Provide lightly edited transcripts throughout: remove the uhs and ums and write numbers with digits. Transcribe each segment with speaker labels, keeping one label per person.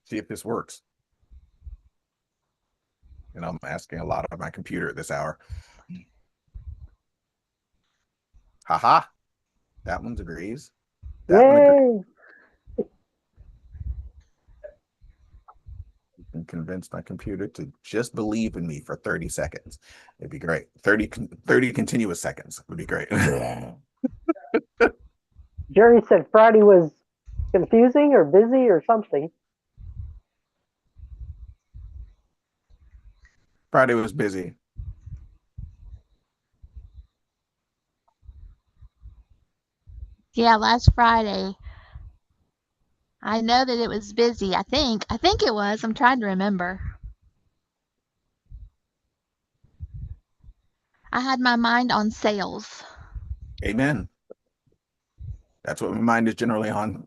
Speaker 1: see if this works. And I'm asking a lot of my computer this hour. Haha. That one agrees. That one agrees.
Speaker 2: Yay!
Speaker 1: And convince my computer to just believe in me for 30 seconds. It'd be great. 30 continuous seconds would be great.
Speaker 2: Jerry said Friday was confusing or busy or something.
Speaker 1: Friday was busy.
Speaker 3: Yeah, last Friday. I know that it was busy. I think it was. I'm trying to remember. I had my mind on sales.
Speaker 1: Amen. That's what my mind is generally on.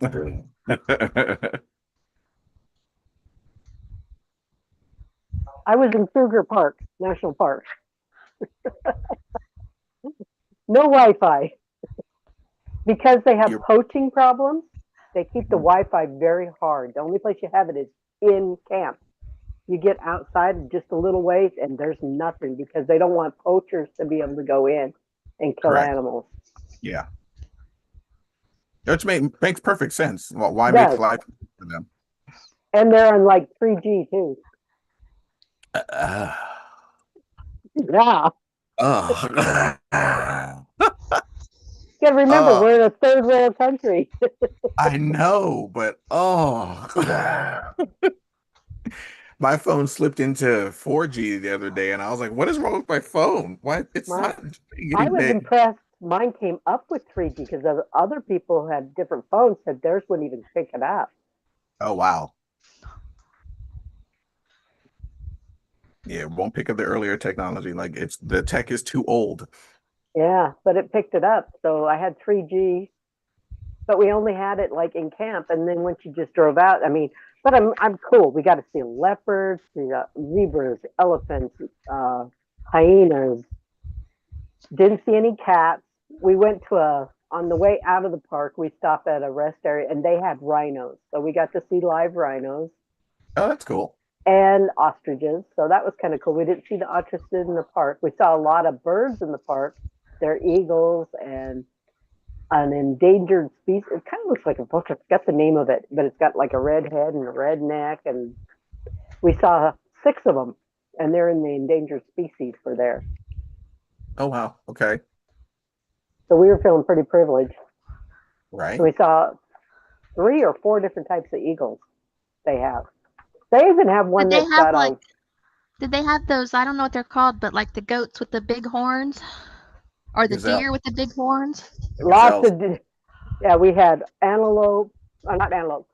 Speaker 2: I was in Kruger Park, National Park. No Wi-Fi. Because they have poaching problems, they keep the Wi-Fi very hard. The only place you have it is in camp. You get outside just a little ways and there's nothing because they don't want poachers to be able to go in and kill animals.
Speaker 1: Yeah. Which makes perfect sense. Well, why make life for them?
Speaker 2: And they're on like 3G too. Yeah. You gotta remember, we're in a third world country.
Speaker 1: I know, but my phone slipped into 4G the other day, and I was like, "What is wrong with my phone? Why it's not?"
Speaker 2: I was impressed. Mine came up with 3G because other people who had different phones said theirs wouldn't even pick it up.
Speaker 1: Oh wow! Yeah, it won't pick up the earlier technology. Like the tech is too old.
Speaker 2: Yeah, but it picked it up. So I had 3G, but we only had it like in camp. And then once you just drove out, I mean, but I'm cool. We got to see leopards, we got zebras, elephants, hyenas. Didn't see any cats. We went to on the way out of the park, we stopped at a rest area and they had rhinos. So we got to see live rhinos.
Speaker 1: Oh, that's cool.
Speaker 2: And ostriches. So that was kind of cool. We didn't see the ostriches in the park. We saw a lot of birds in the park. They're eagles and an endangered species. It kind of looks like a book. I forgot the name of it, but it's got like a red head and a red neck. And we saw 6 of them, and they're in the endangered species for there.
Speaker 1: Oh, wow. Okay.
Speaker 2: So we were feeling pretty privileged.
Speaker 1: Right.
Speaker 2: So we saw 3 or 4 different types of eagles they have. They even have one that's got like,
Speaker 3: did they have those, I don't know what they're called, but like the goats with the big horns? Or the deer with the big horns?
Speaker 2: Lots of, yeah, we had antelope, not antelope,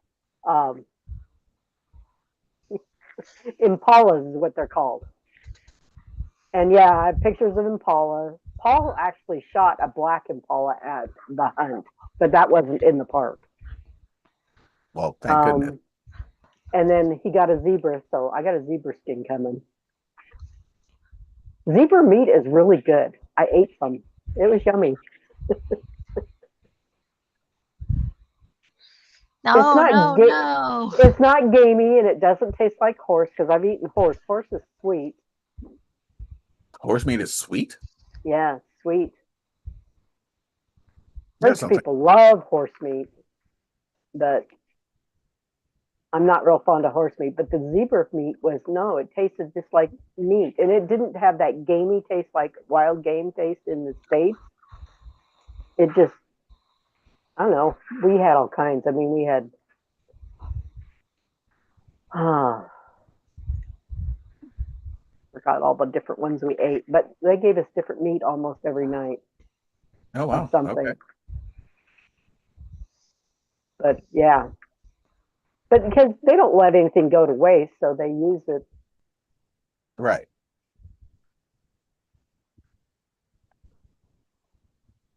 Speaker 2: impalas is what they're called. And yeah, I have pictures of impala. Paul actually shot a black impala at the hunt, but that wasn't in the park.
Speaker 1: Well, thank goodness.
Speaker 2: And then he got a zebra, so I got a zebra skin coming. Zebra meat is really good. I ate some. It was yummy.
Speaker 3: No.
Speaker 2: It's not gamey and it doesn't taste like horse because I've eaten horse. Horse is sweet.
Speaker 1: Horse meat is sweet?
Speaker 2: Yeah, sweet. French people love horse meat, but I'm not real fond of horse meat. But the zebra meat it tasted just like meat. And it didn't have that gamey taste like wild game taste in the States. It just, I don't know. We had all kinds. I mean, we had, forgot all the different ones we ate, but they gave us different meat almost every night.
Speaker 1: Oh, wow.
Speaker 2: Something.
Speaker 1: Okay.
Speaker 2: But yeah. But because they don't let anything go to waste, so they use it.
Speaker 1: Right.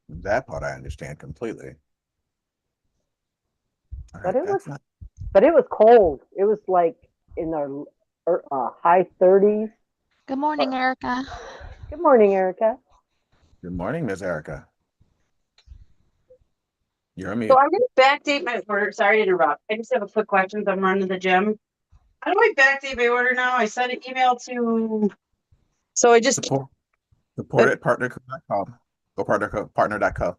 Speaker 1: That part I understand completely.
Speaker 2: But it was cold. It was like in the high 30s.
Speaker 3: Good morning, Erica.
Speaker 2: Good morning, Erica.
Speaker 1: Good morning, Miss Erica. You're on mute.
Speaker 4: So I'm going to backdate my order. Sorry to interrupt. I just have a quick question. I'm running to the gym. How do I backdate my order now? I sent an email to. So I just.
Speaker 1: Support at partnerco.com or partner.co.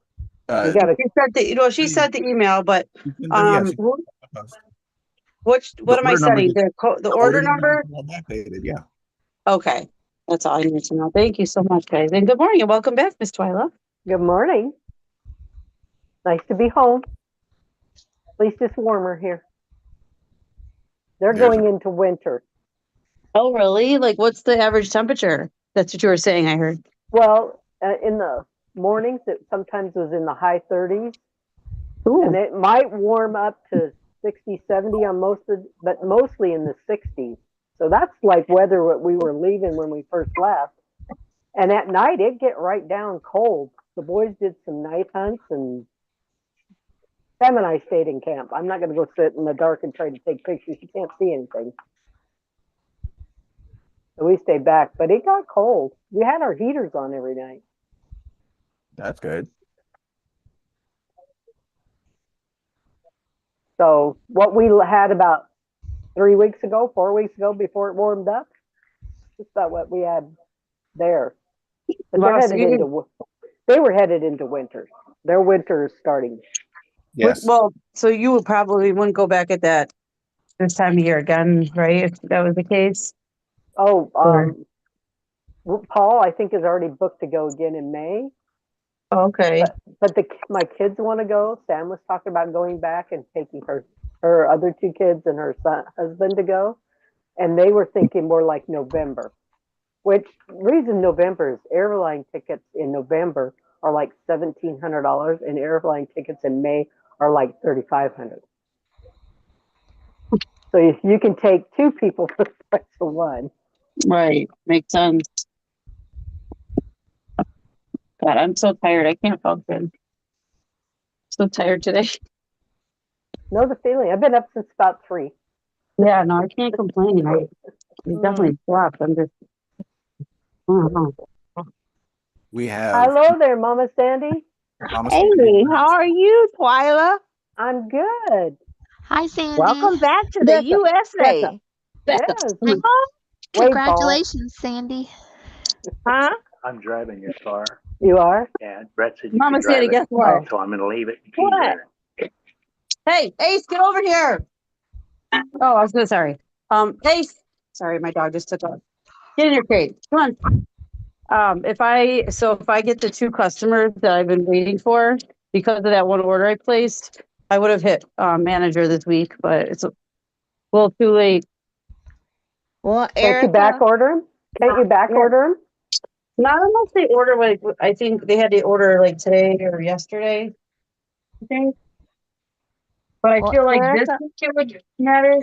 Speaker 2: You got to,
Speaker 4: She sent she sent the email, but
Speaker 1: Yes.
Speaker 4: what am I sending? The order number?
Speaker 1: Backdated, yeah.
Speaker 4: Okay, that's all I need to know. Thank you so much, guys, and good morning and welcome back, Miss Twyla.
Speaker 2: good morning. Nice to be home. At least it's warmer here. They're going into winter.
Speaker 4: Oh, really? Like, what's the average temperature? That's what you were saying. I heard.
Speaker 2: Well, in the mornings, it sometimes was in the high 30s.
Speaker 4: Ooh.
Speaker 2: And it might warm up to 60, 70 on but mostly in the 60s. So that's like weather what we were leaving when we first left. And at night, it'd get right down cold. The boys did some night hunts, and Sam and I stayed in camp. I'm not going to go sit in the dark and try to take pictures. You can't see anything. So we stayed back, but it got cold. We had our heaters on every night.
Speaker 1: That's good.
Speaker 2: So what we had about 4 weeks ago, before it warmed up, just about what we had there. But they were headed into winter. Their winter is starting.
Speaker 1: Yes.
Speaker 4: Well, so you wouldn't go back at that this time of year again, right? If that was the case.
Speaker 2: Oh, Paul, I think, is already booked to go again in May.
Speaker 4: Okay.
Speaker 2: But my kids want to go. Sam was talking about going back and taking her other two kids and her husband to go. And they were thinking more like November, which reason November is airline tickets in November are like $1,700 and airline tickets in May are like $3,500. So you can take two people for the price of one.
Speaker 4: Right. Makes sense. God, I'm so tired. I can't function. So tired today.
Speaker 2: Know the feeling. I've been up since about 3.
Speaker 4: Yeah, no, I can't complain. I definitely slept. I'm just. I don't know.
Speaker 1: We have
Speaker 2: Hello there, Mama Sandy.
Speaker 1: Mama
Speaker 5: Hey,
Speaker 1: Sandy.
Speaker 5: how are you, Twyla?
Speaker 2: I'm good.
Speaker 3: Hi, Sandy.
Speaker 5: Welcome back to the
Speaker 4: That's a-
Speaker 5: USA.
Speaker 2: Yes.
Speaker 4: Come on.
Speaker 2: Wait,
Speaker 3: Congratulations, Sandy.
Speaker 5: Huh?
Speaker 6: I'm driving your car,
Speaker 2: you are?
Speaker 6: and Brett said you
Speaker 4: Mama
Speaker 6: could drive
Speaker 4: Sandy,
Speaker 6: it,
Speaker 4: guess what?
Speaker 6: so I'm going to leave it.
Speaker 4: What? Hey, Ace, get over here. Oh, I was so sorry. Ace. Sorry, my dog just took off. Get in your crate. Come on. If I get the 2 customers that I've been waiting for because of that one order I placed, I would have hit manager this week, but it's a little too late.
Speaker 5: Well,
Speaker 2: Can't you back
Speaker 5: Erica,
Speaker 2: order them? Can't you back order them?
Speaker 4: Not unless they order I think they had to order like today or yesterday. I think. But I
Speaker 5: well,
Speaker 4: feel like this
Speaker 5: Erica,
Speaker 4: week it would matter.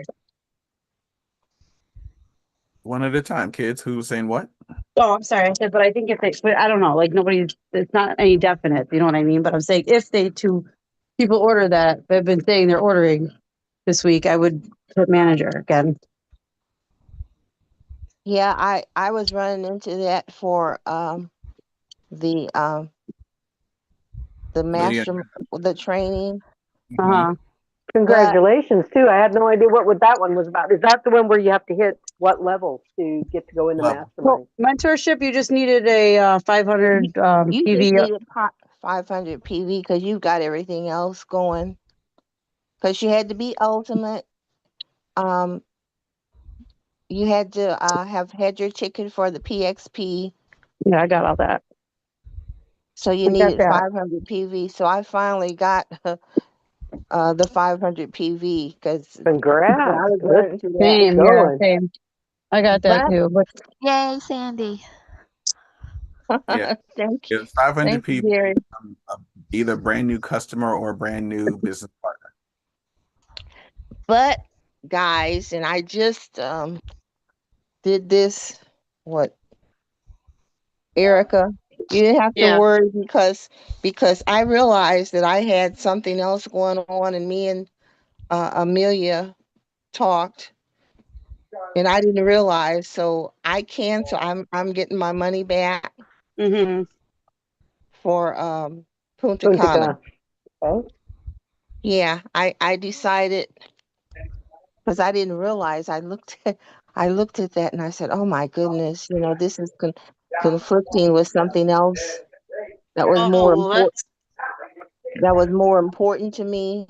Speaker 1: One at a time, kids. Who's saying what?
Speaker 4: Oh, I'm sorry. I said, but I think but I don't know, like it's not any definite, you know what I mean? But I'm saying if 2 people order that, they've been saying they're ordering this week, I would hit manager again.
Speaker 5: yeah, I was running into that for the master the training.
Speaker 4: Uh-huh.
Speaker 2: Congratulations, too. I had no idea what that one was about. Is that the one where you have to hit what level to get to go in the
Speaker 1: Level.
Speaker 2: mastermind?
Speaker 4: Well, mentorship, you just needed a 500
Speaker 5: You
Speaker 4: PV.
Speaker 5: just needed 500 PV because you got everything else going. Because you had to be ultimate. You had to have had your ticket for the PXP.
Speaker 4: Yeah, I got all that.
Speaker 5: So you
Speaker 4: I got
Speaker 5: needed
Speaker 4: that.
Speaker 5: 500 PV. So I finally got the 500 PV because
Speaker 2: Congrats.
Speaker 5: I was
Speaker 2: Good.
Speaker 5: running through that.
Speaker 4: Same, yeah,
Speaker 2: Going.
Speaker 4: same. I got that
Speaker 5: But
Speaker 4: too. But
Speaker 3: Yay, Sandy.
Speaker 1: Yeah.
Speaker 5: thank you,
Speaker 1: It's 500
Speaker 5: thank you,
Speaker 1: people,
Speaker 5: Gary.
Speaker 1: either brand new customer or a brand new business partner.
Speaker 5: But guys, and I just did this. What, Erica? You didn't have to
Speaker 4: Yeah.
Speaker 5: worry because I realized that I had something else going on, and me and Amelia talked, and I didn't realize. So I cancel. I'm getting my money back
Speaker 4: Mm-hmm.
Speaker 5: for Punta Cana.
Speaker 2: Okay.
Speaker 5: Yeah, I decided because I didn't realize. I looked at that and I said, "Oh my goodness, this is conflicting with something else that was more
Speaker 4: Oh, well,
Speaker 5: important. That was more important to me."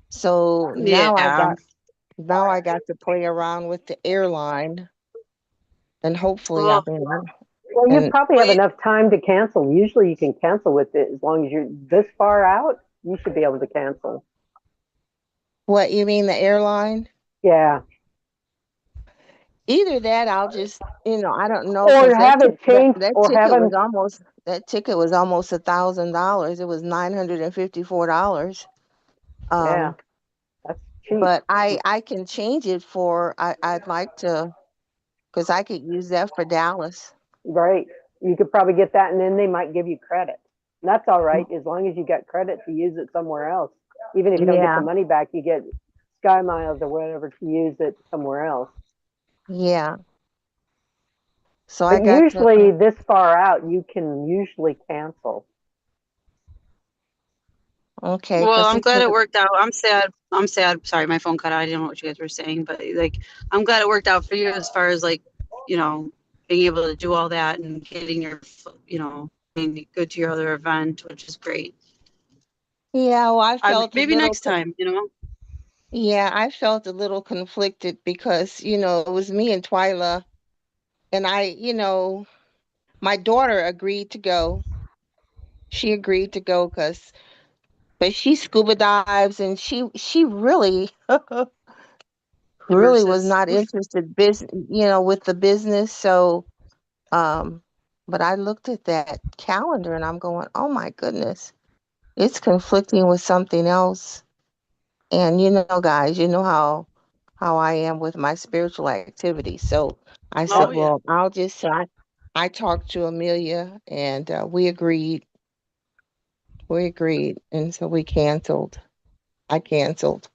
Speaker 5: So
Speaker 4: yeah.
Speaker 5: now I got to play around with the airline, and hopefully
Speaker 4: Well,
Speaker 2: Well, you
Speaker 5: and
Speaker 2: probably have
Speaker 4: wait,
Speaker 2: enough time to cancel. Usually you can cancel with it as long as you're this far out, you should be able to cancel.
Speaker 5: what you mean, the airline?
Speaker 2: Yeah.
Speaker 5: Either that, I'll just, I don't know,
Speaker 2: Or
Speaker 5: because
Speaker 2: have it changed
Speaker 5: that
Speaker 2: or have
Speaker 5: ticket was
Speaker 2: them,
Speaker 5: almost $1,000. It was $954.
Speaker 2: yeah,
Speaker 5: Um,
Speaker 2: that's cheap.
Speaker 5: but I can change it for I'd like to, because I could use that for Dallas.
Speaker 2: Right. You could probably get that and then they might give you credit. And that's all right as long as you got credit to use it somewhere else. Even if you don't get
Speaker 5: Yeah,
Speaker 2: the money back, you get Sky Miles or whatever to use it somewhere else.
Speaker 5: yeah. So I
Speaker 2: But
Speaker 5: got to
Speaker 2: usually this far out, you can usually cancel.
Speaker 5: okay,
Speaker 4: well,
Speaker 5: because
Speaker 4: I'm glad it worked out. I'm sad. I'm sad. Sorry, my phone cut out. I didn't know what you guys were saying, but like, I'm glad it worked out for you as far as like, being able to do all that and getting your, being good to your other event, which is great.
Speaker 5: yeah, well,
Speaker 4: Maybe next time.
Speaker 5: yeah, I felt a little conflicted because it was me and Twyla, and my daughter agreed to go. She agreed to go but she scuba dives, and she really really was
Speaker 4: Immerses.
Speaker 5: not interested with the business. So but I looked at that calendar and I'm going, oh my goodness, it's conflicting with something else. And guys, you know how I am with my spiritual activity. So I said,
Speaker 4: Oh yeah.
Speaker 5: well, I talked to Amelia, and we agreed. We agreed, and so we canceled. I canceled.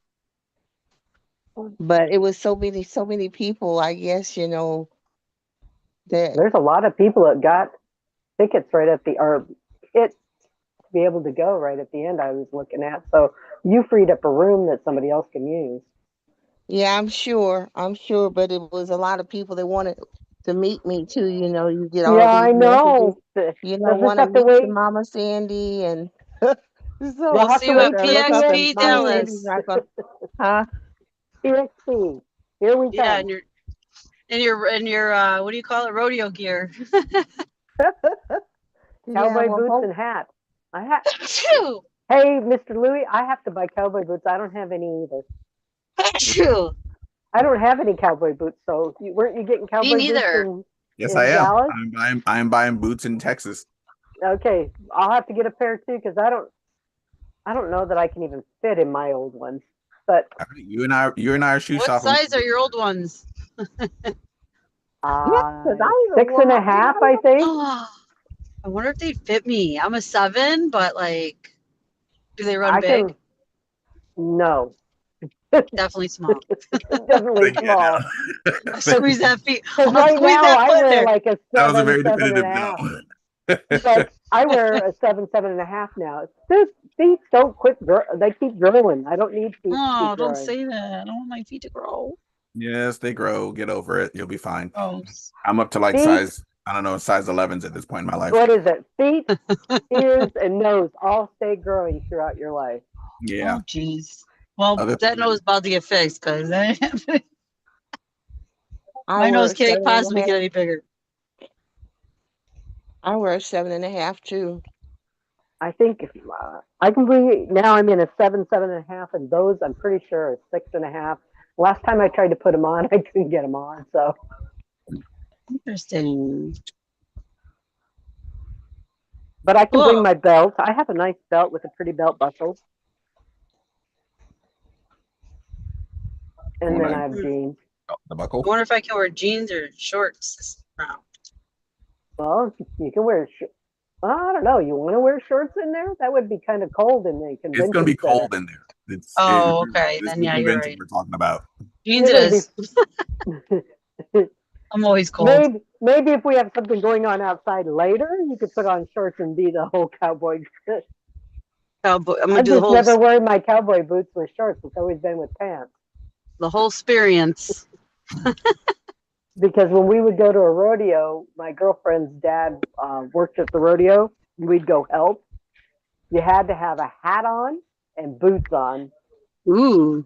Speaker 5: But it was so many people, I guess, that
Speaker 2: There's a lot of people that got tickets right at or it to be able to go right at the end. I was looking at, so you freed up a room that somebody else can use.
Speaker 5: yeah, I'm sure, but it was a lot of people that wanted to meet me too. You get all
Speaker 2: Yeah,
Speaker 5: these
Speaker 2: I
Speaker 5: messages,
Speaker 2: know. They'll just
Speaker 5: want to
Speaker 2: have to
Speaker 5: meet the
Speaker 2: wait.
Speaker 5: Mama Sandy, and
Speaker 2: They'll
Speaker 5: so
Speaker 4: We'll
Speaker 2: have
Speaker 4: see
Speaker 2: to
Speaker 4: you
Speaker 2: wait
Speaker 4: at
Speaker 5: I
Speaker 2: till
Speaker 5: look up and
Speaker 4: PXP
Speaker 5: Mama
Speaker 2: PXP.
Speaker 5: Sandy's
Speaker 4: Dallas.
Speaker 5: not going, huh?
Speaker 2: PXP. Here we
Speaker 4: Yeah,
Speaker 2: come.
Speaker 4: and your what do you call it? Rodeo gear.
Speaker 5: Yeah,
Speaker 2: Cowboy
Speaker 5: well,
Speaker 2: boots and hat. I have.
Speaker 4: Phew.
Speaker 2: Hey, Mr. Louie, I have to buy cowboy boots. I don't have any either.
Speaker 4: Phew.
Speaker 2: I don't have any cowboy boots. So weren't you getting
Speaker 4: Me
Speaker 2: cowboy boots
Speaker 4: neither.
Speaker 1: Yes, I
Speaker 2: in
Speaker 1: am.
Speaker 2: Dallas?
Speaker 1: I'm buying boots in Texas.
Speaker 2: Okay, I'll have to get a pair too because I don't know that I can even fit in my old ones. But
Speaker 1: All right, you and I are shoe
Speaker 4: What
Speaker 1: shopping.
Speaker 4: size are your old ones?
Speaker 5: yeah, because I even
Speaker 2: six
Speaker 5: wore
Speaker 2: and a
Speaker 5: my,
Speaker 2: half, I think.
Speaker 4: Oh, I wonder if they'd fit me. I'm a 7, but like, do they run
Speaker 2: I
Speaker 4: big?
Speaker 2: can. No,
Speaker 4: Definitely small.
Speaker 2: definitely
Speaker 1: Yeah,
Speaker 2: small.
Speaker 1: no.
Speaker 4: Squeeze that feet.
Speaker 2: Because
Speaker 4: I'll
Speaker 2: right
Speaker 4: squeeze
Speaker 2: now
Speaker 4: that
Speaker 2: I
Speaker 4: foot
Speaker 2: wear
Speaker 4: there.
Speaker 2: like a
Speaker 1: That was a
Speaker 2: seven,
Speaker 1: very
Speaker 2: seven and a
Speaker 1: definitive
Speaker 2: half.
Speaker 1: no.
Speaker 2: But I wear a 7, 7 and a half now. Those feet don't quit. They keep growing. I don't need feet to
Speaker 4: Oh,
Speaker 2: keep
Speaker 4: don't
Speaker 2: growing.
Speaker 4: say that. I don't want my feet to grow.
Speaker 1: Yes, they grow. Get over it. You'll be fine.
Speaker 4: Gross.
Speaker 1: I'm up to like
Speaker 2: Feet.
Speaker 1: I don't know, size 11s at this point in my life.
Speaker 2: What is it? Feet, ears, and nose all stay growing throughout your life.
Speaker 1: Yeah.
Speaker 4: Oh, jeez. Well,
Speaker 1: Other
Speaker 4: that nose is about to get fixed because
Speaker 5: I
Speaker 4: my
Speaker 5: wear
Speaker 4: nose
Speaker 5: a
Speaker 4: can't
Speaker 5: seven and a
Speaker 4: possibly
Speaker 5: half.
Speaker 4: get any bigger.
Speaker 5: I wear a 7.5 too.
Speaker 2: I think I can bring now. I'm in a 7, 7 and a half, and those I'm pretty sure are 6 and a half. Last time I tried to put them on, I couldn't get them on. So,
Speaker 4: Interesting.
Speaker 2: but I can bring
Speaker 4: Cool.
Speaker 2: my belt. I have a nice belt with a pretty belt buckle, and then I have jeans.
Speaker 1: The
Speaker 4: I
Speaker 1: buckle.
Speaker 4: wonder if I can wear jeans or shorts this round.
Speaker 2: Well, you can wear. I don't know. You want to wear shorts in there? That would be kind of cold in the convention
Speaker 1: It's going to be
Speaker 2: center.
Speaker 1: cold in there.
Speaker 4: Oh, okay.
Speaker 1: This is
Speaker 4: Then
Speaker 1: the
Speaker 4: yeah, you're
Speaker 1: convention
Speaker 4: right.
Speaker 1: we're talking about.
Speaker 4: Jeans
Speaker 2: You're
Speaker 4: it
Speaker 2: gonna
Speaker 4: is.
Speaker 2: be.
Speaker 4: I'm always cold.
Speaker 2: Maybe if we have something going on outside later, you could put on shorts and be the whole cowboy.
Speaker 4: Cowboy. I'm gonna
Speaker 2: I've
Speaker 4: do the
Speaker 2: just
Speaker 4: whole.
Speaker 2: never worn my cowboy boots with shorts. It's always been with pants.
Speaker 4: the whole experience.
Speaker 2: Because when we would go to a rodeo, my girlfriend's dad worked at the rodeo. We'd go help. You had to have a hat on and boots on
Speaker 4: Ooh.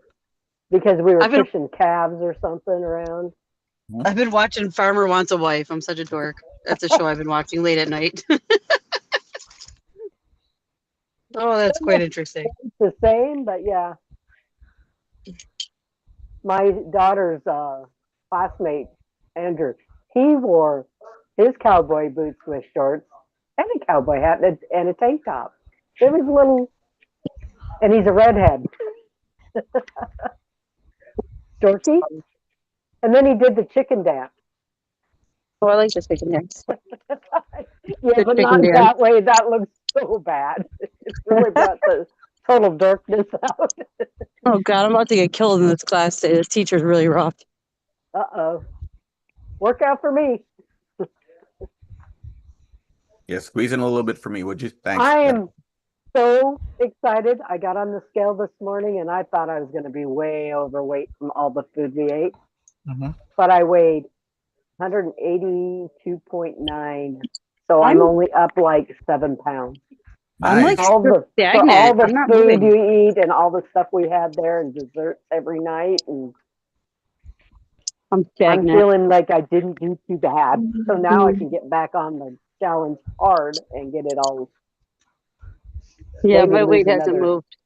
Speaker 2: because we were
Speaker 4: I've been-
Speaker 2: pushing calves or something around.
Speaker 4: I've been watching Farmer Wants a Wife. I'm such a dork. That's a show I've been watching late at night. Oh, that's quite interesting.
Speaker 2: It's the same, but yeah. My daughter's classmate, Andrew, he wore his cowboy boots with shorts and a cowboy hat and a tank top. It was a little, and he's a redhead. Dorky. And then he did the chicken dance.
Speaker 4: Oh, I like the chicken dance.
Speaker 2: Yeah,
Speaker 4: The
Speaker 2: but
Speaker 4: chicken
Speaker 2: not
Speaker 4: dance.
Speaker 2: that way. That looks so bad. It really brought the total darkness out.
Speaker 4: Oh God, I'm about to get killed in this class today. This teacher's really rough.
Speaker 2: Uh-oh. Work out for me.
Speaker 1: Yeah, squeeze in a little bit for me, would you? Thanks.
Speaker 2: I am so excited. I got on the scale this morning and I thought I was going to be way overweight from all the food we ate.
Speaker 1: Mhm.
Speaker 2: But I weighed 182.9. So I'm only up like 7 pounds.
Speaker 4: I'm like
Speaker 1: Nice.
Speaker 2: All the, for
Speaker 4: stagnant.
Speaker 2: all the
Speaker 4: I'm not
Speaker 2: food
Speaker 4: moving.
Speaker 2: you eat and all the stuff we had there and desserts every night. And
Speaker 4: I'm
Speaker 2: I'm
Speaker 4: stagnant.
Speaker 2: feeling like I didn't do too bad. So now I can get back on the challenge hard and get it all.
Speaker 4: Yeah,
Speaker 2: maybe
Speaker 4: my
Speaker 2: lose
Speaker 4: weight hasn't
Speaker 2: another.
Speaker 4: moved.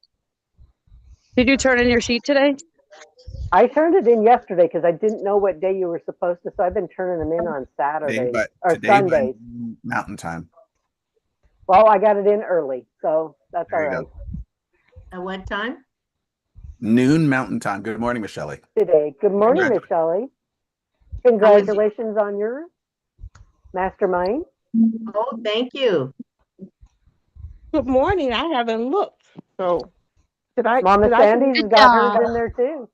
Speaker 4: Did you turn in your sheet today?
Speaker 2: I turned it in yesterday because I didn't know what day you were supposed to. So I've been turning them in on Saturdays or
Speaker 1: Today by
Speaker 2: Sundays.
Speaker 1: Mountain Time.
Speaker 2: Well, I got it in early, so that's all
Speaker 1: There you
Speaker 2: right.
Speaker 1: go.
Speaker 7: At what time?
Speaker 1: Noon Mountain Time. Good morning, Michelle.
Speaker 2: Today. Good morning,
Speaker 1: Congratulations.
Speaker 2: Miss Shelley. Congratulations on your mastermind.
Speaker 7: Oh, thank you.
Speaker 5: Good morning. I haven't looked. So
Speaker 2: Mama
Speaker 5: did I
Speaker 2: Sandy's
Speaker 3: Good
Speaker 2: got hers
Speaker 3: job.
Speaker 2: in there too.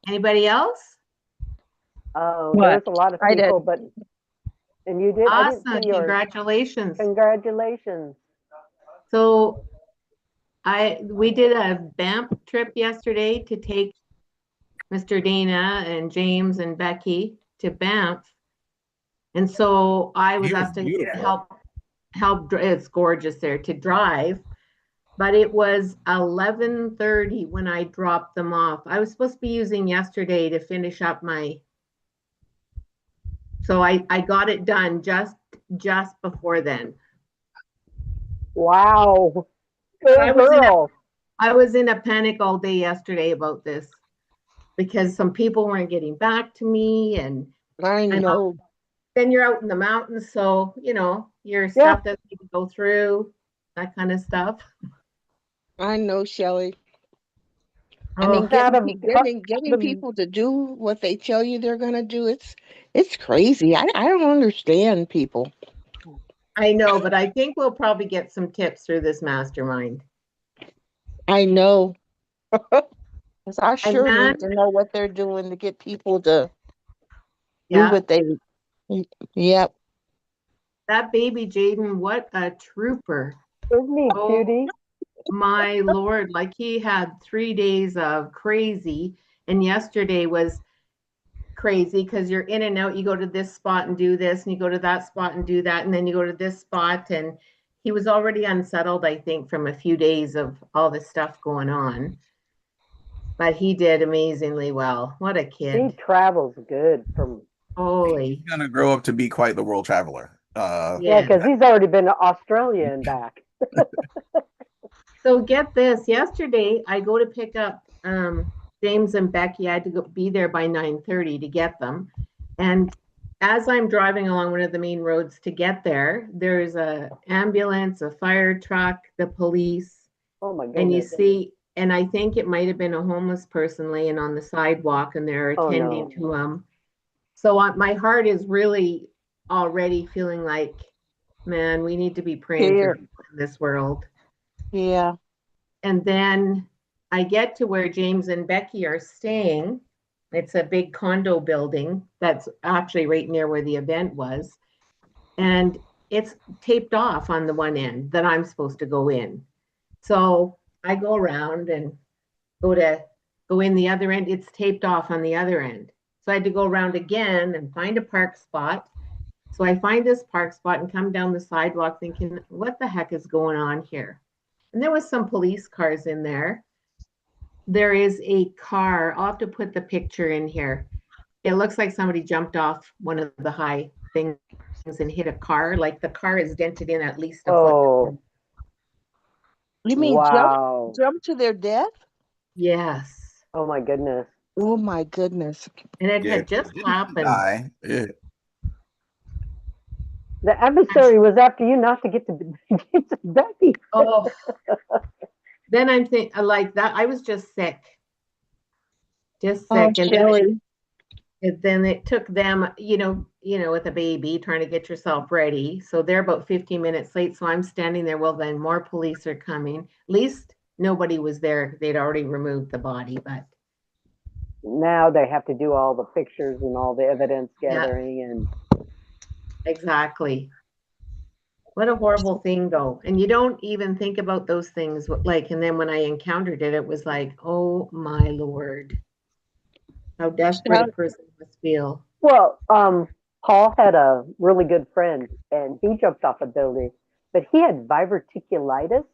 Speaker 7: Anybody else?
Speaker 2: Oh,
Speaker 4: What?
Speaker 2: there's a lot of
Speaker 4: I did.
Speaker 2: people, but and you did. I didn't
Speaker 7: Awesome.
Speaker 2: see yours.
Speaker 7: Congratulations.
Speaker 2: Congratulations.
Speaker 7: So we did a Banff trip yesterday to take Mr. Dana and James and Becky to Banff. And so I was asked to
Speaker 1: Beautiful.
Speaker 7: help. It's gorgeous there to drive. But it was 11:30 when I dropped them off. I was supposed to be using yesterday to finish up so I got it done just before then.
Speaker 2: Wow. Good
Speaker 7: I was in a-
Speaker 2: girl.
Speaker 7: I was in a panic all day yesterday about this because some people weren't getting back to me and
Speaker 5: I know.
Speaker 7: then you're out in the mountains, so your stuff doesn't even go through, that kind of stuff.
Speaker 5: I know, Shelley. I
Speaker 7: Oh,
Speaker 5: mean, getting
Speaker 2: the-
Speaker 5: people to do what they tell you they're gonna do, it's crazy. I don't understand people.
Speaker 7: I know, but I think we'll probably get some tips through this mastermind.
Speaker 5: I know. 'Cause I sure
Speaker 7: then-
Speaker 5: need to know what they're doing to get people to do
Speaker 7: Yeah,
Speaker 5: what they. Yep.
Speaker 7: that baby Jaden, what a trooper.
Speaker 2: Isn't he
Speaker 7: Oh.
Speaker 2: cutie?
Speaker 7: My Lord, like he had 3 days of crazy, and yesterday was crazy because you're in and out. You go to this spot and do this, and you go to that spot and do that, and then you go to this spot. And he was already unsettled, I think, from a few days of all this stuff going on. But he did amazingly well. What a
Speaker 2: He
Speaker 7: kid.
Speaker 2: travels good from
Speaker 7: Holy.
Speaker 1: He's gonna grow up to be quite the world traveler.
Speaker 2: yeah, because he's already been to Australia and back.
Speaker 7: So get this, yesterday I go to pick up James and Becky. I had to be there by 9:30 to get them. And as I'm driving along one of the main roads to get there, there's a ambulance, a fire truck, the police,
Speaker 2: Oh my goodness.
Speaker 7: and you see, and I think it might have been a homeless person laying on the sidewalk and they're
Speaker 2: Oh,
Speaker 7: attending
Speaker 2: no.
Speaker 7: to him. So my heart is really already feeling like, man, we need to be praying
Speaker 5: Here.
Speaker 7: for people in this world.
Speaker 5: Yeah.
Speaker 7: And then I get to where James and Becky are staying. It's a big condo building that's actually right near where the event was. And it's taped off on the one end that I'm supposed to go in. So I go around and go to go in the other end, it's taped off on the other end. So I had to go around again and find a park spot. So I find this park spot and come down the sidewalk thinking, what the heck is going on here? And there was some police cars in there. There is a car. I'll have to put the picture in here. It looks like somebody jumped off one of the high things and hit a car. Like the car is dented in at least a foot.
Speaker 2: Oh,
Speaker 5: You mean
Speaker 2: wow.
Speaker 5: jump to their death?
Speaker 7: Yes.
Speaker 2: Oh my goodness.
Speaker 5: Oh my goodness.
Speaker 7: And it
Speaker 1: Yeah,
Speaker 7: had just
Speaker 1: didn't
Speaker 7: happened.
Speaker 1: die. Yeah.
Speaker 2: The adversary was after you not to get to, get to Becky.
Speaker 7: Oh, then I'm thinking like that. I was just sick. Just
Speaker 5: Oh,
Speaker 7: sick. And
Speaker 5: Shelley.
Speaker 7: then it took them, with a baby trying to get yourself ready. So they're about 15 minutes late. So I'm standing there. Well, then more police are coming. At least nobody was there. They'd already removed the body, but
Speaker 2: Now they have to do all the pictures and all the evidence gathering and
Speaker 7: exactly. What a horrible thing though. And you don't even think about those things like, and then when I encountered it, it was like, oh my Lord, how desperate a person must feel.
Speaker 2: well, Paul had a really good friend and he jumped off a building, but he had diverticulitis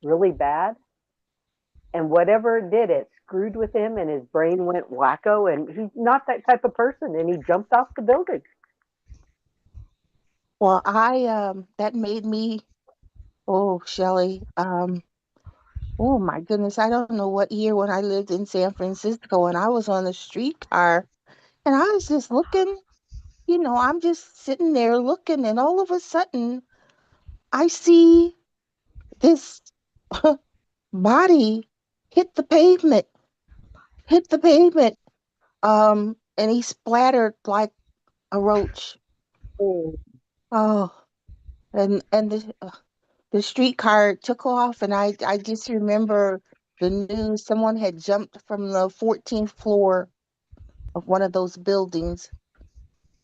Speaker 2: really bad. And whatever it did, it screwed with him and his brain went wacko. And he's not that type of person. And he jumped off the building.
Speaker 5: Well, that made me, oh, Shelley, oh my goodness, I don't know what year when I lived in San Francisco and I was on the streetcar and I was just looking, I'm just sitting there looking and all of a sudden I see this body hit the pavement, and he splattered like a roach. Oh, and the streetcar took off, and I just remember the news. Someone had jumped from the 14th floor of one of those buildings,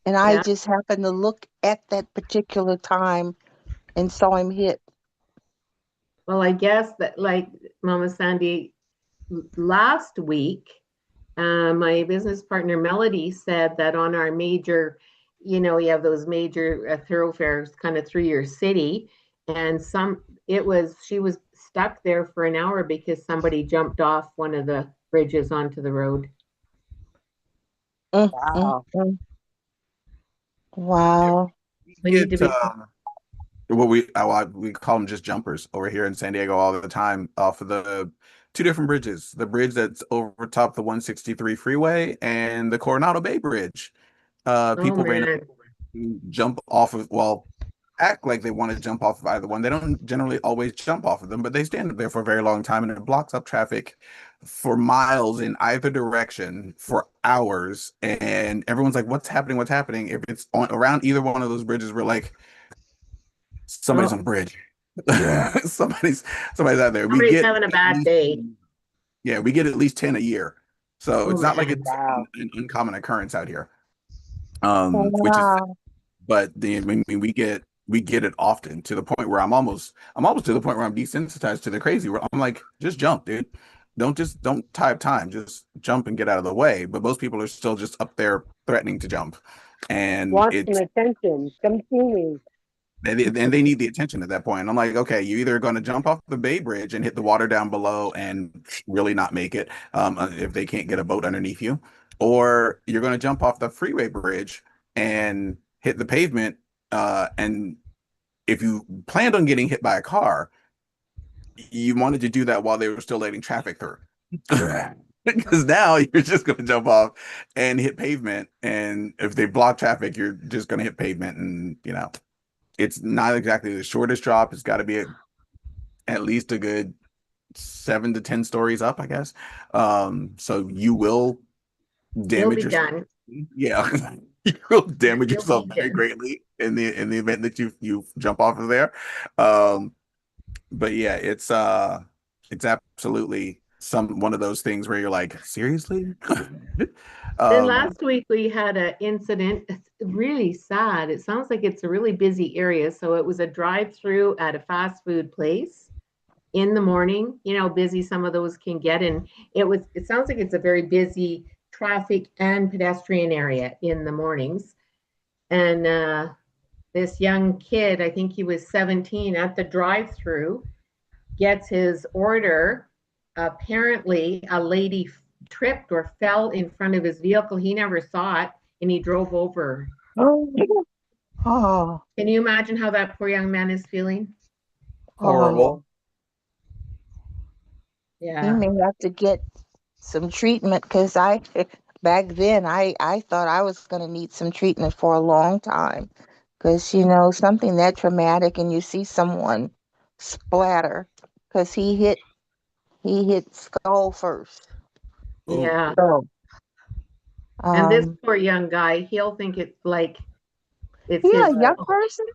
Speaker 5: and I
Speaker 7: Yeah.
Speaker 5: just happened to look at that particular time and saw him hit.
Speaker 7: Well, I guess that like Mama Sandy, last week, my business partner Melody said that on our major, you have those major thoroughfares kind of through your city, and she was stuck there for an hour because somebody jumped off one of the bridges onto the road.
Speaker 2: Wow.
Speaker 5: Wow.
Speaker 7: We need to be
Speaker 1: What we call them just jumpers over here in San Diego all the time off of the two different bridges. The bridge that's over top the 163 freeway and the Coronado Bay Bridge. People ran up, jump off of, act like they want to jump off of either one. They don't generally always jump off of them, but they stand up there for a very long time and it blocks up traffic for miles in either direction for hours. And everyone's like, what's happening? What's happening? If it's around either one of those bridges, we're like, somebody's on the bridge. somebody's out there.
Speaker 7: Somebody's having a bad day.
Speaker 1: Yeah, we get at least 10 a year. So it's not like it's
Speaker 2: Wow.
Speaker 1: an uncommon occurrence out here.
Speaker 5: Wow.
Speaker 1: Which is, but we get it often to the point where I'm almost to the point where I'm desensitized to the crazy. Where I'm like, just jump, dude. Don't tie up time. Just jump and get out of the way. But most people are still just up there threatening to jump, and
Speaker 2: Want some attention. Come see me.
Speaker 1: and they need the attention at that point. And I'm like, okay, you're either going to jump off the Bay Bridge and hit the water down below and really not make it if they can't get a boat underneath you, or you're going to jump off the freeway bridge and hit the pavement. And if you planned on getting hit by a car, you wanted to do that while they were still letting traffic through. Because now you're just going to jump off and hit pavement. And if they block traffic, you're just going to hit pavement. And, it's not exactly the shortest drop. It's got to be at least a good 7 to 10 stories up, I guess. So you will damage yourself.
Speaker 7: Done.
Speaker 1: Yeah, you will damage yourself very greatly in the event that you jump off of there. But yeah, it's absolutely one of those things where you're like, seriously?
Speaker 7: Then last week we had an incident. It's really sad. It sounds like it's a really busy area. So it was a drive-through at a fast food place. in the morning. You know how busy some of those can get. And it sounds like it's a very busy traffic and pedestrian area in the mornings. And this young kid, I think he was 17, at the drive-through, gets his order. Apparently, a lady tripped or fell in front of his vehicle. He never saw it, and he drove over.
Speaker 5: Oh, oh,
Speaker 7: Can you imagine how that poor young man is feeling?
Speaker 1: Horrible.
Speaker 5: He
Speaker 7: Yeah.
Speaker 5: may have to get some treatment because back then, I thought I was going to need some treatment for a long time because, something that traumatic and you see someone splatter because he hit skull first.
Speaker 1: Ooh.
Speaker 7: Yeah.
Speaker 5: So,
Speaker 7: And this
Speaker 5: um,
Speaker 7: poor young guy, he'll think it's like it's
Speaker 5: yeah,
Speaker 7: his
Speaker 5: a young
Speaker 7: fault,
Speaker 5: person,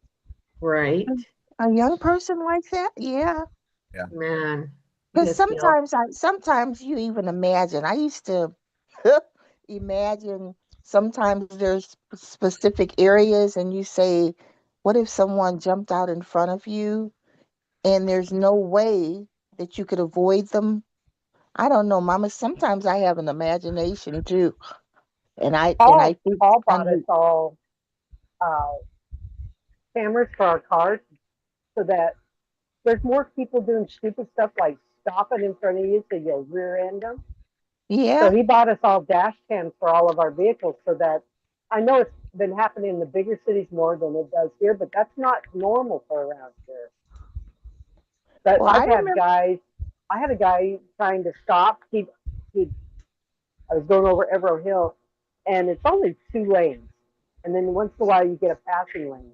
Speaker 7: right?
Speaker 5: a young person like that, yeah.
Speaker 1: Yeah.
Speaker 7: Man,
Speaker 5: Because
Speaker 7: just
Speaker 5: sometimes you even imagine. I used to imagine sometimes there's specific areas and you say, what if someone jumped out in front of you and there's no way that you could avoid them? I don't know, Mama. Sometimes I have an imagination too. And I think
Speaker 2: Paul bought us
Speaker 5: and
Speaker 2: all uh, cameras for our cars so that there's more people doing stupid stuff like stopping in front of you so you'll rear end them. So
Speaker 5: yeah.
Speaker 2: he bought us all dash cams for all of our vehicles so that I know it's been happening in the bigger cities more than it does here, but that's not normal for around here. But
Speaker 5: Well, I
Speaker 2: I've had
Speaker 5: remember.
Speaker 2: guys, I had a guy trying to stop. I was going over Evero Hill, and it's only 2 lanes, and then once in a while you get a passing lane.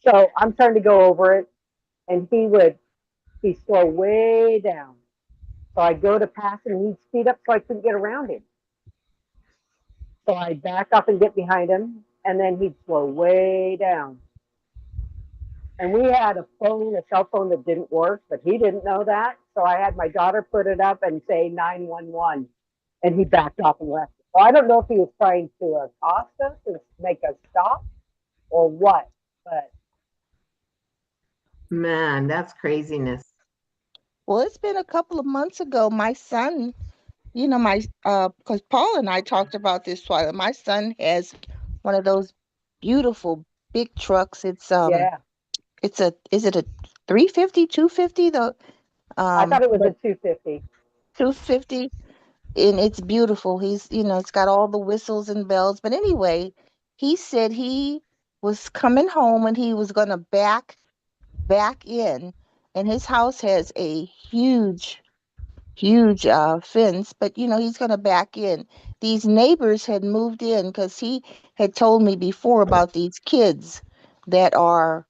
Speaker 2: So I'm trying to go over it, and he'd slow way down. So I go to pass him, and he'd speed up so I couldn't get around him. So I'd back up and get behind him, and then he'd slow way down. And we had a cell phone that didn't work, but he didn't know that. So I had my daughter put it up and say 911, and he backed off and left. Well, I don't know if he was trying to accost us and make us stop or what, but
Speaker 7: man, that's craziness.
Speaker 5: Well, it's been a couple of months ago. My son, my because Paul and I talked about this twice. My son has one of those beautiful big trucks.
Speaker 2: yeah,
Speaker 5: It's a is it a 350, 250?
Speaker 2: I thought it was a
Speaker 5: But
Speaker 2: 250.
Speaker 5: 250, and it's beautiful. It's got all the whistles and bells. But anyway, he said he was coming home and he was going to back in, and his house has a huge fence, but he's going to back in. These neighbors had moved in because he had told me before about these kids that are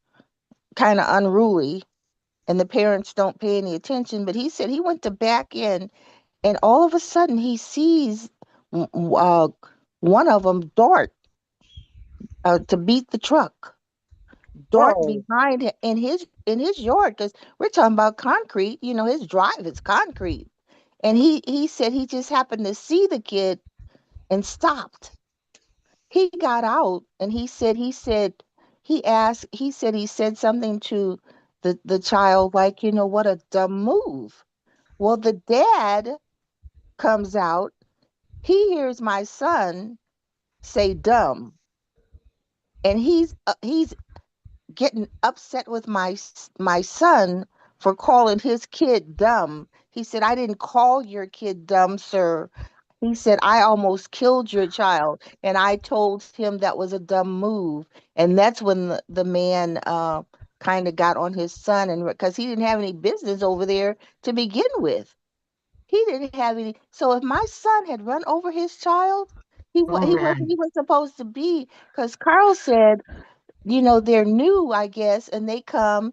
Speaker 5: kind of unruly and the parents don't pay any attention. But he said he went to back in, and all of a sudden he sees one of them dart to beat the truck. Dart
Speaker 2: Oh,
Speaker 5: behind him in his yard because we're talking about concrete. His drive is concrete, and he said he just happened to see the kid and stopped. He got out and he said something to the child like, what a dumb move. Well, the dad comes out. He hears my son say dumb, and he's getting upset with my son for calling his kid dumb. He said, "I didn't call your kid dumb, sir." He said, "I almost killed your child, and I told him that was a dumb move." And that's when the man kind of got on his son, and because he didn't have any business over there to begin with. He didn't have any. So if my son had run over his child,
Speaker 7: Oh
Speaker 5: he
Speaker 7: man.
Speaker 5: was supposed to be, because Carl said, they're new, I guess, and they come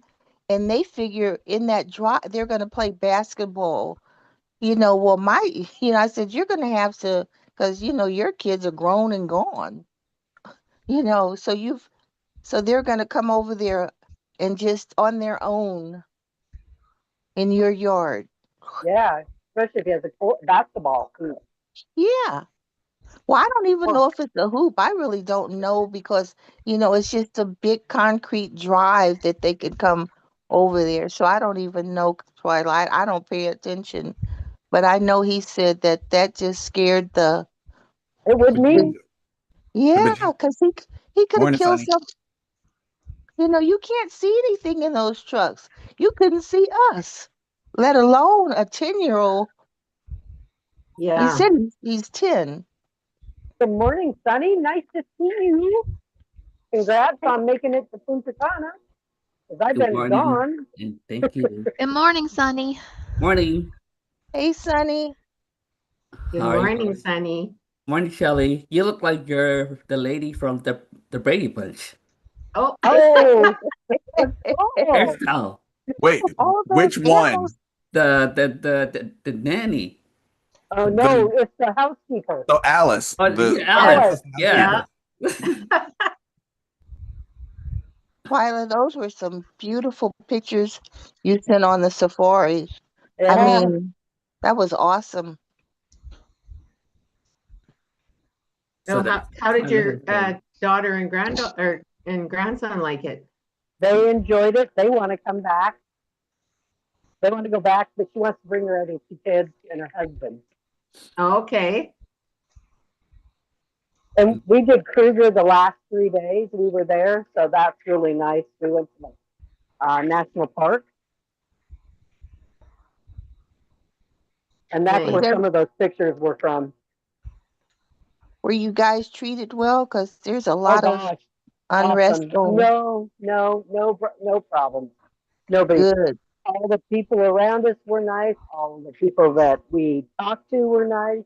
Speaker 5: and they figure in that drive they're going to play basketball. Well, I said, you're going to have to, because, your kids are grown and gone, so they're going to come over there and just on their own in your yard.
Speaker 2: yeah, especially if he has a basketball hoop.
Speaker 5: Yeah. Well, I don't even
Speaker 2: Well,
Speaker 5: know if it's a hoop. I really don't know because, it's just a big concrete drive that they could come over there. So I don't even know, Twilight. I don't pay attention. But I know he said that just scared the,
Speaker 2: It would me.
Speaker 5: yeah,
Speaker 1: But
Speaker 5: because he could have
Speaker 1: morning,
Speaker 5: killed
Speaker 1: Sonny.
Speaker 5: some. You know, you can't see anything in those trucks. You couldn't see us, let alone a 10-year-old. He
Speaker 7: Yeah.
Speaker 5: said he's 10.
Speaker 2: Good morning, Sonny. Nice to see you. Congrats on making it to Punta Cana. Because I've
Speaker 8: Good
Speaker 2: been
Speaker 8: morning,
Speaker 2: gone.
Speaker 8: and thank you.
Speaker 3: Good morning, Sonny.
Speaker 8: Morning.
Speaker 5: Hey, Sonny.
Speaker 7: Good
Speaker 8: How are you
Speaker 7: morning,
Speaker 8: doing?
Speaker 7: Sunny.
Speaker 8: Morning, Shelley. You look like you're the lady from the Brady Bunch.
Speaker 7: Oh,
Speaker 2: Oh, oh,
Speaker 8: Hairstyle.
Speaker 1: Wait,
Speaker 5: All those
Speaker 1: which one?
Speaker 5: animals.
Speaker 8: The nanny.
Speaker 2: oh no,
Speaker 1: The
Speaker 2: it's the housekeeper.
Speaker 1: so Alice,
Speaker 8: Oh,
Speaker 1: the
Speaker 8: yeah,
Speaker 2: Alice.
Speaker 8: Alice. Yeah.
Speaker 7: yeah.
Speaker 5: Twyla, those were some beautiful pictures you sent on the safari. I
Speaker 2: Yeah.
Speaker 5: mean, that was awesome.
Speaker 8: So
Speaker 7: So
Speaker 8: that's
Speaker 7: how did your
Speaker 8: thing.
Speaker 7: daughter and granddaughter and grandson like it?
Speaker 2: They enjoyed it. They want to come back. They want to go back, but she wants to bring her other two kids and her husband.
Speaker 7: Okay.
Speaker 2: And we did Kruger the last 3 days we were there, so that's really nice. We went to the national park, and that's
Speaker 7: Nice.
Speaker 2: where
Speaker 5: Was
Speaker 2: some of those pictures were from.
Speaker 5: Were you guys treated well? Because there's a
Speaker 2: Oh
Speaker 5: lot of
Speaker 2: gosh,
Speaker 5: unrest
Speaker 2: awesome!
Speaker 5: going.
Speaker 2: No problem. Nobody.
Speaker 5: Good.
Speaker 2: All the people around us were nice. All the people that we talked to were nice.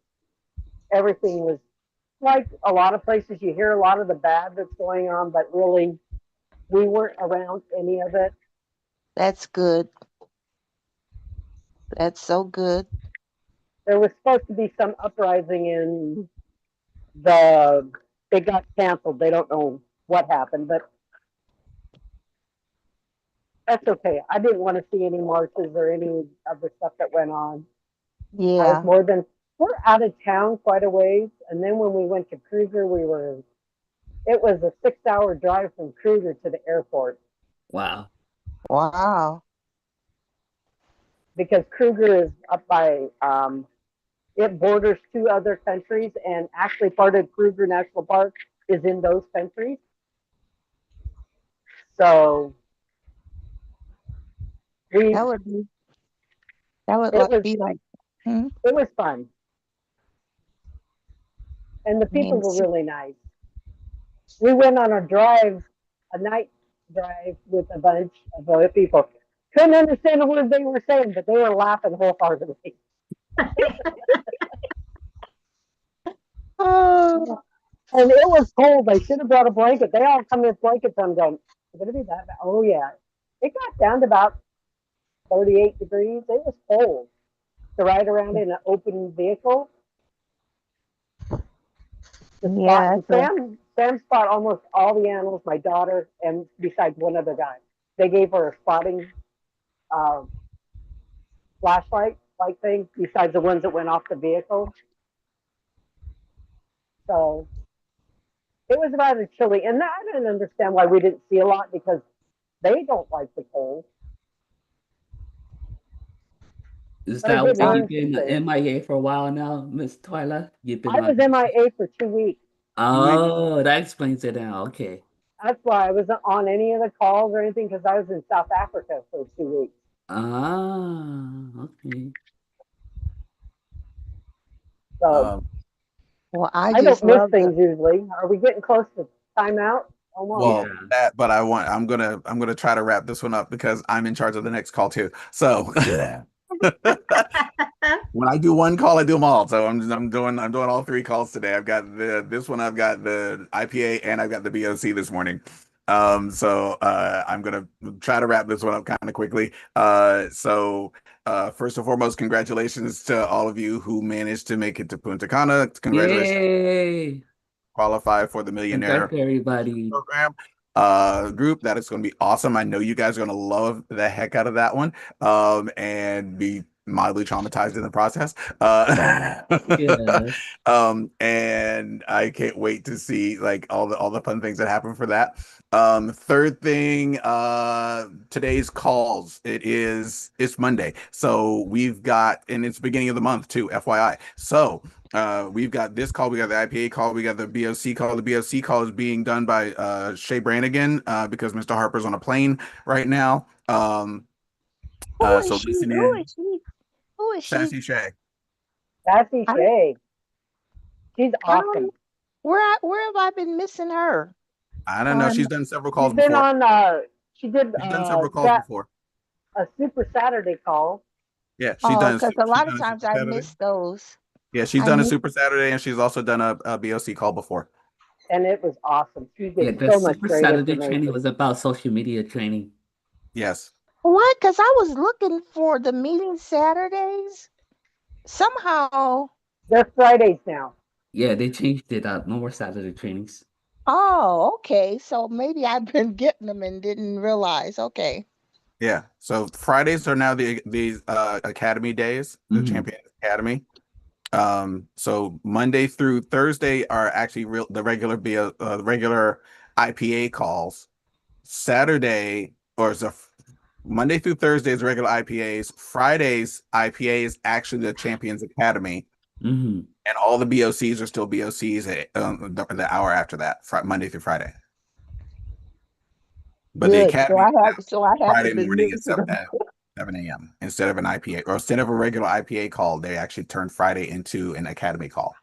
Speaker 2: Everything was like a lot of places. You hear a lot of the bad that's going on, but really, we weren't around any of it.
Speaker 5: That's good. That's so good.
Speaker 2: There was supposed to be some uprising in the. It got canceled. They don't know what happened, but that's okay. I didn't want to see any marches or any of the stuff that went on. I was
Speaker 5: Yeah.
Speaker 2: we're out of town quite a ways, and then when we went to Kruger, it was a 6-hour drive from Kruger to the airport
Speaker 8: Wow.
Speaker 5: Wow.
Speaker 2: because Kruger is up by, it borders 2 other countries, and actually part of Kruger National Park is in those countries. So we,
Speaker 5: That would be that would
Speaker 2: it was,
Speaker 5: be like
Speaker 2: it was fun, and the people were
Speaker 5: yes.
Speaker 2: really nice. We went on a night drive with a bunch of other people. Couldn't understand the words they were saying, but they were laughing wholeheartedly.
Speaker 5: Oh,
Speaker 2: And it was cold. I should have brought a blanket. They all come with blankets. I'm going, it's going to be that bad. Oh, yeah. It got down to about 38 degrees. It was cold to ride around in an open vehicle.
Speaker 5: yeah.
Speaker 2: Sam spot almost all the animals, my daughter, and besides one other guy. They gave her a spotting uh, flashlight like thing besides the ones that went off the vehicle. So it was rather chilly. And I didn't understand why we didn't see a lot because they don't like the cold.
Speaker 8: Is
Speaker 2: But I
Speaker 8: that
Speaker 2: did
Speaker 8: why
Speaker 2: learn
Speaker 8: you've
Speaker 2: some
Speaker 8: been
Speaker 2: things.
Speaker 8: MIA for a while now, Miss Twyla? You've been
Speaker 2: I was
Speaker 8: on.
Speaker 2: MIA for 2 weeks.
Speaker 8: Oh, that explains it now. Okay.
Speaker 2: That's why I wasn't on any of the calls or anything because I was in South Africa for 2 weeks.
Speaker 8: Ah, okay.
Speaker 2: So
Speaker 5: Well, I
Speaker 2: I don't
Speaker 5: just
Speaker 2: miss
Speaker 5: love the
Speaker 2: things usually. Are we getting close to timeout? Almost.
Speaker 1: well,
Speaker 8: Yeah.
Speaker 1: but I'm gonna try to wrap this one up because I'm in charge of the next call too. So when I do one call, I do them all. So I'm doing all 3 calls today. I've got this one, I've got the IPA, and I've got the BOC this morning. So I'm gonna try to wrap this one up kind of quickly. First and foremost, congratulations to all of you who managed to make it to Punta Cana. Congratulations,
Speaker 8: Yay.
Speaker 1: qualify for the
Speaker 8: Congrats
Speaker 1: Millionaire
Speaker 8: to everybody.
Speaker 1: program group. That is going to be awesome. I know you guys are going to love the heck out of that one, and be mildly traumatized in the process.
Speaker 8: Yeah.
Speaker 1: And I can't wait to see like all the fun things that happen for that. Third thing, today's calls. It's Monday, so we've got, and it's beginning of the month too, FYI. So we've got this call, we got the IPA call, we got the BOC call. The BOC call is being done by Shay Brannigan because Mr. Harper's on a plane right now.
Speaker 5: Who is
Speaker 1: So
Speaker 5: she?
Speaker 1: listen
Speaker 5: Who
Speaker 1: in.
Speaker 5: is she? Who is she?
Speaker 1: Sassy Shay.
Speaker 2: Sassy
Speaker 5: I-
Speaker 2: Shay. She's
Speaker 5: I
Speaker 2: awesome.
Speaker 5: don't, where have I been missing her?
Speaker 1: I don't know.
Speaker 5: Um,
Speaker 1: She's done several calls
Speaker 2: She's been
Speaker 1: before.
Speaker 2: on. She did
Speaker 1: She's done several calls before.
Speaker 2: a Super Saturday call.
Speaker 1: Yeah,
Speaker 5: oh, because a
Speaker 1: she's
Speaker 5: lot of
Speaker 1: done a
Speaker 5: times
Speaker 1: Super
Speaker 5: I
Speaker 1: Saturday.
Speaker 5: miss those.
Speaker 1: Yeah, she's
Speaker 5: I
Speaker 1: done a
Speaker 5: miss,
Speaker 1: Super Saturday, and she's also done a BOC call before.
Speaker 2: And it was awesome. She
Speaker 8: Yeah,
Speaker 2: gets
Speaker 8: the
Speaker 2: so much
Speaker 8: Super
Speaker 2: great
Speaker 8: Saturday training
Speaker 2: information.
Speaker 8: was about social media training.
Speaker 1: Yes.
Speaker 5: what? Because I was looking for the meeting Saturdays. Somehow,
Speaker 2: They're Fridays now.
Speaker 8: Yeah, they changed it out. No more Saturday trainings.
Speaker 5: oh, okay. So maybe I've been getting them and didn't realize. Okay.
Speaker 1: Yeah. So Fridays are now the Academy days, the
Speaker 8: Mhm.
Speaker 1: Champion Academy. So Monday through Thursday are actually the regular IPA calls. Saturday or so Monday through Thursday is regular IPAs. Fridays IPA is actually the Champions Academy,
Speaker 8: Hmm.
Speaker 1: and all the BOCs are still BOCs the hour after that, Monday through Friday. But the
Speaker 5: Good.
Speaker 1: Academy is now
Speaker 5: So I
Speaker 1: Friday
Speaker 5: haven't been
Speaker 1: morning at
Speaker 5: missing them.
Speaker 1: 7 a.m. instead of an IPA, or instead of a regular IPA call, they actually turned Friday into an Academy call.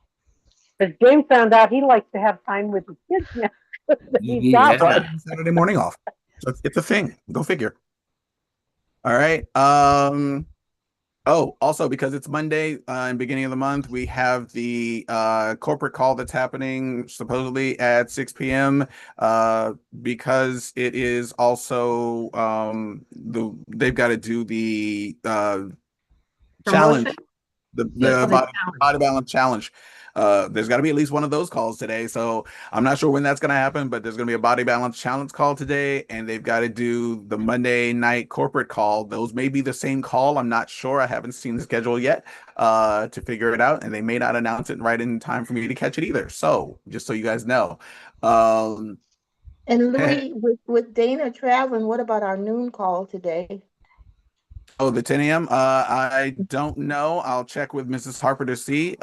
Speaker 2: Because James found out he likes to have time with his kids now. He's got one.
Speaker 8: Yeah.
Speaker 1: Saturday morning off. So it's a thing. Go figure. All right. Oh, also because it's Monday and beginning of the month, we have the corporate call that's happening supposedly at 6 p.m. Because it is also they've got to do the challenge,
Speaker 7: Promotion?
Speaker 1: the
Speaker 7: Yeah,
Speaker 1: the
Speaker 7: the
Speaker 1: body,
Speaker 7: challenge.
Speaker 1: body balance challenge. There's got to be at least one of those calls today. So I'm not sure when that's going to happen, but there's going to be a body balance challenge call today, and they've got to do the Monday night corporate call. Those may be the same call. I'm not sure. I haven't seen the schedule yet to figure it out, and they may not announce it right in time for me to catch it either. So just so you guys know.
Speaker 5: And Louis, with Dana traveling, what about our noon call today?
Speaker 1: Oh, the 10 a.m. I don't know. I'll check with Mrs. Harper to see.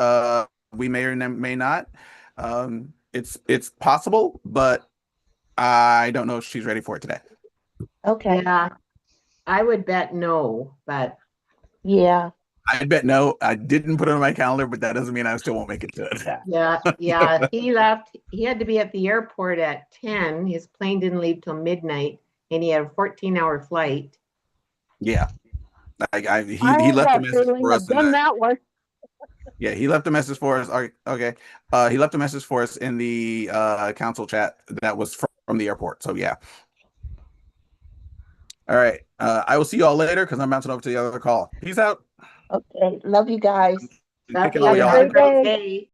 Speaker 1: We may or may not. It's possible, but I don't know if she's ready for it today.
Speaker 5: Okay.
Speaker 7: Yeah, I would bet no, but
Speaker 5: Yeah.
Speaker 1: I bet no. I didn't put it on my calendar, but that doesn't mean I still won't make it to it.
Speaker 7: yeah, he left. He had to be at the airport at 10. His plane didn't leave till midnight, and he had a 14-hour flight.
Speaker 1: Yeah. He
Speaker 2: I had
Speaker 1: left a
Speaker 2: that
Speaker 1: message
Speaker 2: feeling.
Speaker 1: for
Speaker 2: I've
Speaker 1: us.
Speaker 2: done that one.
Speaker 1: Yeah, he left a message for us. Okay. He left a message for us in the council chat that was from the airport. So yeah. All right. I will see you all later because I'm bouncing over to the other call. Peace out.
Speaker 5: Okay. Love you guys.
Speaker 1: Been
Speaker 7: Love
Speaker 1: kicking all
Speaker 7: you.
Speaker 1: y'all.
Speaker 7: Have a
Speaker 2: Great
Speaker 7: great
Speaker 2: day.
Speaker 7: day.